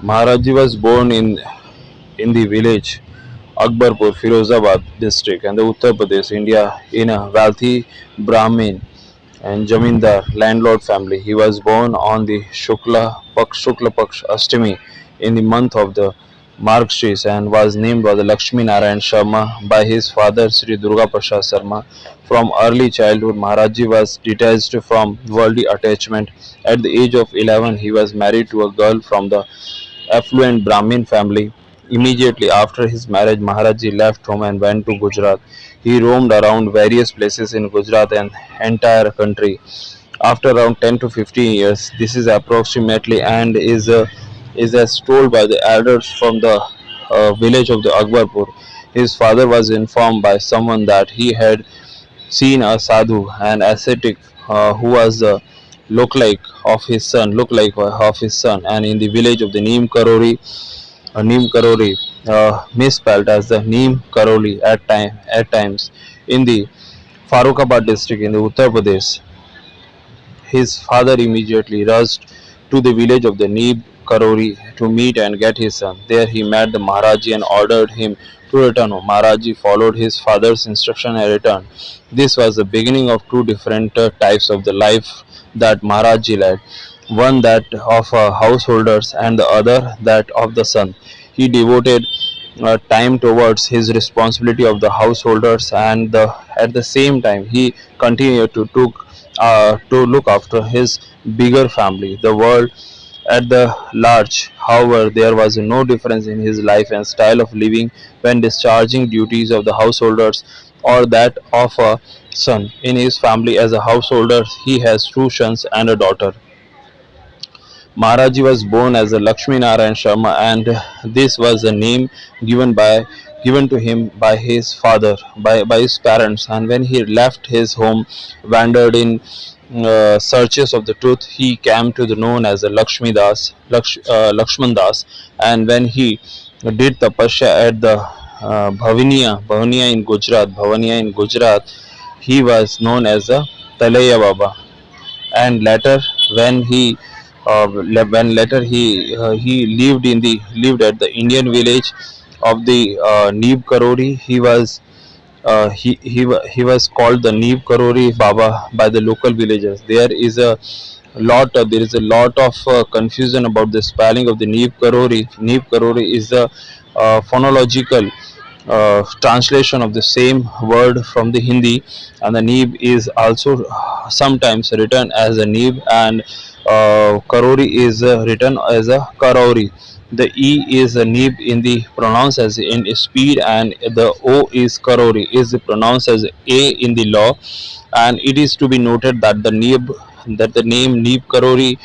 Maharaji was born in the village Akbarpur, Firozabad district, and the Uttar Pradesh, India, in a wealthy Brahmin and Jamindar landlord family. He was born on the Shukla Paksh Ashtami in the month of the Margshis and was named by the Lakshmi Narayan Sharma by his father Sri Durga Prasad Sharma. From early childhood, Maharaji was detached from worldly attachment. At the age of 11, he was married to a girl from the affluent Brahmin family. Immediately after his marriage, Maharaji left home and went to Gujarat. He roamed around various places in Gujarat and entire country. After around 10 to 15 years, this is approximately and is as told by the elders from the village of the Akbarpur. His father was informed by someone that he had seen a sadhu, an ascetic who was the look like of his son, and in the village of the Neem Karori, misspelled as the Neem Karoli at times in the Farokhabad district in the Uttar Pradesh. His father immediately rushed to the village of the Neeb Karori to meet and get his son. There he met the Maharaji and ordered him to return home. Maharaji followed his father's instruction and returned. This was the beginning of two different types of the life that Maharaji led. One that of householders and the other that of the son. He devoted time towards his responsibility of the householders and at the same time he continued to look after his bigger family, the world at the large. However, there was no difference in his life and style of living when discharging duties of the householders or that of a son. In his family as a householder, he has two sons and a daughter. Maharaji was born as a Lakshmi Narayan Sharma, and this was a name given by given to him by his father, by his parents. And when he left his home, wandered in searches of the truth, he came to the known as a Lakshman Das. And when he did tapasya at the Bhavaniya in Gujarat, he was known as a Talaya Baba. And later when he lived at the Indian village of the Neeb Karori. He was called the Neeb Karori Baba by the local villagers. There is a lot of confusion about the spelling of the Neeb Karori. Neeb Karori is a phonological translation of the same word from the Hindi, and the Neeb is also sometimes written as a Neeb, and Karori is written as a Karori. The E is a Neeb in the pronounced as in speed, and the O is Karori is pronounced as A in the law. And it is to be noted that the name Neeb Karori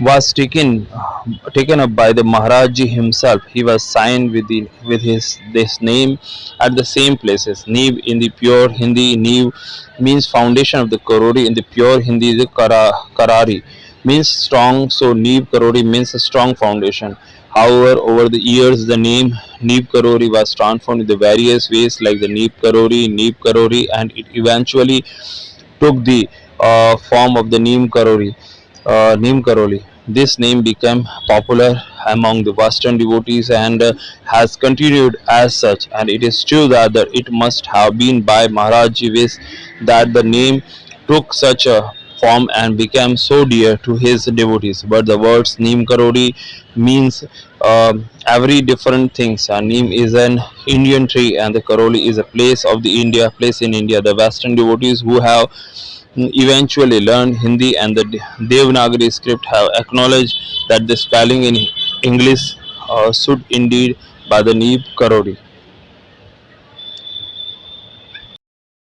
was taken up by the Maharaji himself. He was signed with his this name at the same places. Neeb in the pure Hindi, Neeb means foundation of the Karori. In the pure Hindi, the Karari means strong. So Neeb Karori means a strong foundation. However, over the years, the name Neeb Karori was transformed in the various ways, like the Neeb Karori, and it eventually took the form of the Neem Karoli. This name became popular among the Western devotees and has continued as such. And it is true that it must have been by Maharaji Vis that the name took such a form and became so dear to his devotees. But the words Neem Karoli means every different things. And Neem is an Indian tree, and the Karoli is a place in India. The Western devotees who have eventually learned Hindi and the Devanagari script have acknowledged that the spelling in English should indeed by the Neeb Karori.